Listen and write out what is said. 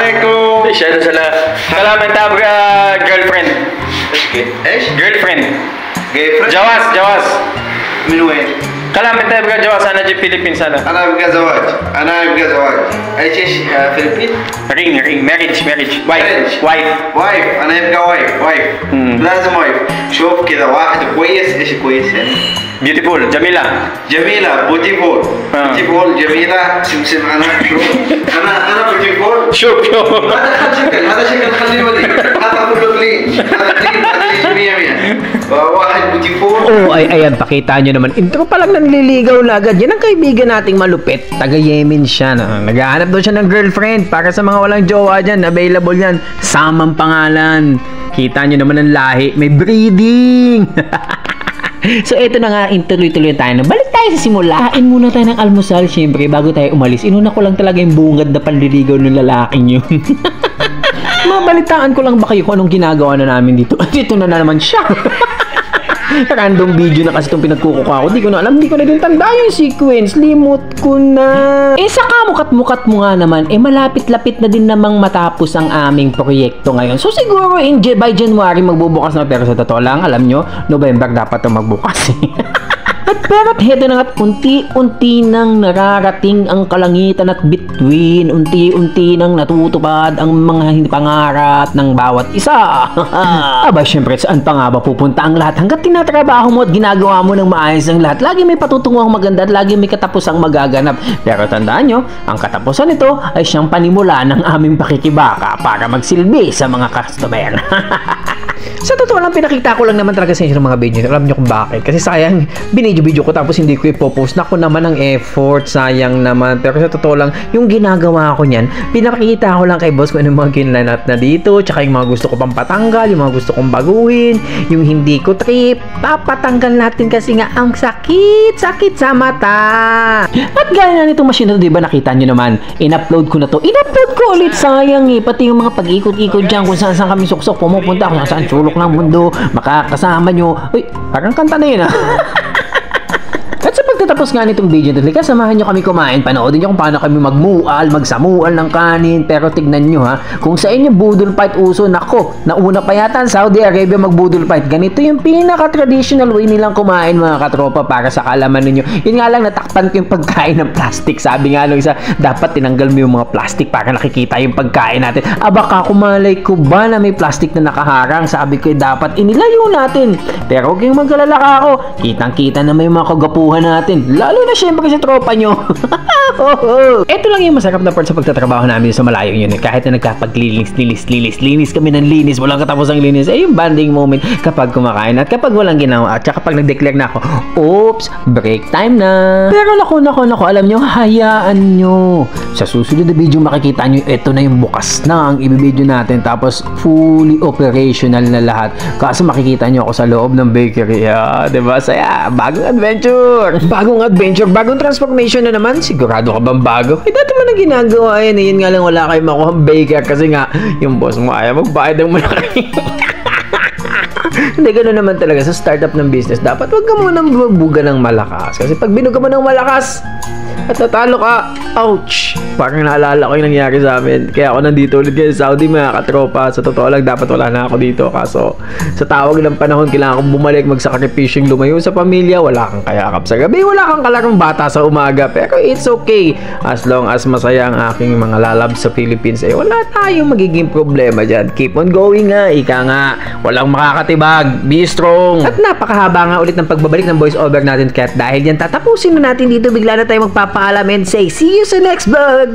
عليكم. ايش هذا سلام؟ كلام انت ابغى جيرل فريند. ايش؟ جيرل فريند. جيرل جواز. من وين؟ كلام انت ابغى جواز انا اجي فيلبينز انا. انا ابغى زواج. ايش فلبين؟ رينج ماريج وايف. انا ابغى وايف. لازم وايف. شوف كذا واحد كويس. ايش كويس يعني؟ بيوتيفول جميلة بوتيفول جميلة سمسم. انا بوتيفول. شوف هذا شكل خليه ولي. هذا كله clean. هذا clean 100. واحد بوتيفول. Ayan, pakita nyo naman. Intro pa lang nanliligaw na agad. Yan ang kaibigan nating malupit. Taga-Yemen siya. Naghahanap daw siya ng girlfriend. Para sa mga walang jowa dyan, available yan. Samang pangalan. Kita nyo naman ang lahi. May breeding. So, eto na nga, tuloy-tuloy tayo. Balik tayo sa simula. Kain muna tayo ng almusal, syempre, bago tayo umalis. Inuna ko lang talaga yung bungad na panliligaw ng lalaking yun. Mabalitaan ko lang ba kayo kung anong ginagawa na namin dito? Dito na naman siya. Random video na kasi itong pinagkukuha ko. Di ko na alam, di ko na din tanda yung sequence. Limot ko na. Saka mukat-mukat mo nga naman, malapit-lapit na din namang matapos ang aming proyekto ngayon. So siguro by January magbubukas na. Pero sa totoo lang, alam nyo, November dapat ito magbukas. Pero heto na nga't unti-unti nang nararating ang kalangitan at bituin, unti-unti nang natutupad ang mga pangarap ng bawat isa. Aba, syempre, saan pa nga ba pupunta ang lahat? Hanggat tinatrabaho mo at ginagawa mo ng maayos ang lahat, lagi may patutungong maganda at lagi may katapusang magaganap. Pero tandaan nyo, ang katapusan nito ay siyang panimula ng aming pakikibaka para magsilbi sa mga customer. Sa totoo lang, pinakita ko lang naman talaga sa inyo ng mga video. Alam nyo kung bakit. Kasi sayang, binidyo-video ko tapos hindi ko ipopost. Naku naman ang effort. Sayang naman. Pero sa totoo lang, yung ginagawa ko niyan, pinakita ko lang kay boss ko ano mga kinlanat na dito. Tsaka yung mga gusto ko pang patanggal, yung mga gusto kong baguhin, yung hindi ko trip. Papatanggal natin kasi nga ang sakit sa mata. At gaya nga nitong machine na to, diba nakita nyo naman, in-upload ko na to. In-upload ko ulit. Sayang pati yung mga pag-ikot-ikot dyan kung saan kami suksok pumupunta, kung saan sulok ng mundo, makakasama nyo. Uy, parang kanta na yun At sa pagtatapos nga nitong video nito, samahan nyo kami kumain, panoodin nyo kung paano kami magsamual ng kanin. Pero tignan nyo kung sa inyo budol fight uso, nako, nauna pa yata ang Saudi Arabia magbudol fight. Ganito yung pinaka-traditional way nilang kumain mga katropa para sa kaalaman ninyo. Yun nga lang, natakpan ko yung pagkain ng plastic. Sabi nga nung isa, dapat tinanggal mo yung mga plastic para nakikita yung pagkain natin. Baka kumalay ko ba na may plastic na nakaharang? Sabi ko, dapat inilayo natin. Pero huwag kayong magkalala ako. Kitang-kita na may mga kagapuhan natin. Lalo na syempre sa tropa nyo. Ito lang yung masarap na part sa pagtatrabaho namin sa malayo yun. Kahit na nagkapaglinis kami ng linis, walang katapos ang linis. Yung banding moment kapag kumakain at kapag walang ginawa. At saka kapag nag-declare na ako, oops, break time na. Pero naku, alam nyo, hayaan nyo. Sa susunod na video makikita nyo, ito na yung bukas na ang ibibideo natin. Tapos fully operational na lahat. Kaso makikita nyo ako sa loob ng bakery. Diba? Saya, bagong adventure. Bagong transformation na naman. Sigurado ka bang bago? Dati mo na ginagawa yan. Yun nga lang, wala kayo makuha baker kasi nga, yung boss mo ayaw magbayad ng malaki. Hindi, gano'n naman talaga sa startup ng business. Dapat wag ka munang bubuga ng malakas. Kasi pag binuga mo ng malakas at natalo ka, ouch! Parang naalala ko yung nangyari sa amin. Kaya ako nandito ulit kayo sa Saudi, mga katropa. Sa totoo lang, dapat wala na ako dito. Kaso, sa tawag ng panahon, kailangan kong bumalik, magsakripisyong lumayo sa pamilya. Wala kang kayakap sa gabi, wala kang kalarong bata sa umaga. Pero it's okay. As long as masaya ang aking mga lalab sa Philippines, wala tayong magiging problema dyan. Keep on going nga. Ika nga, walang makakatibag. Be strong. At napakahaba nga ulit ng pagbabalik ng voice over natin. Kaya dahil yan, tatapusin na natin dito. Bigla na tayo magpapaalam and say, see you sa next vlog!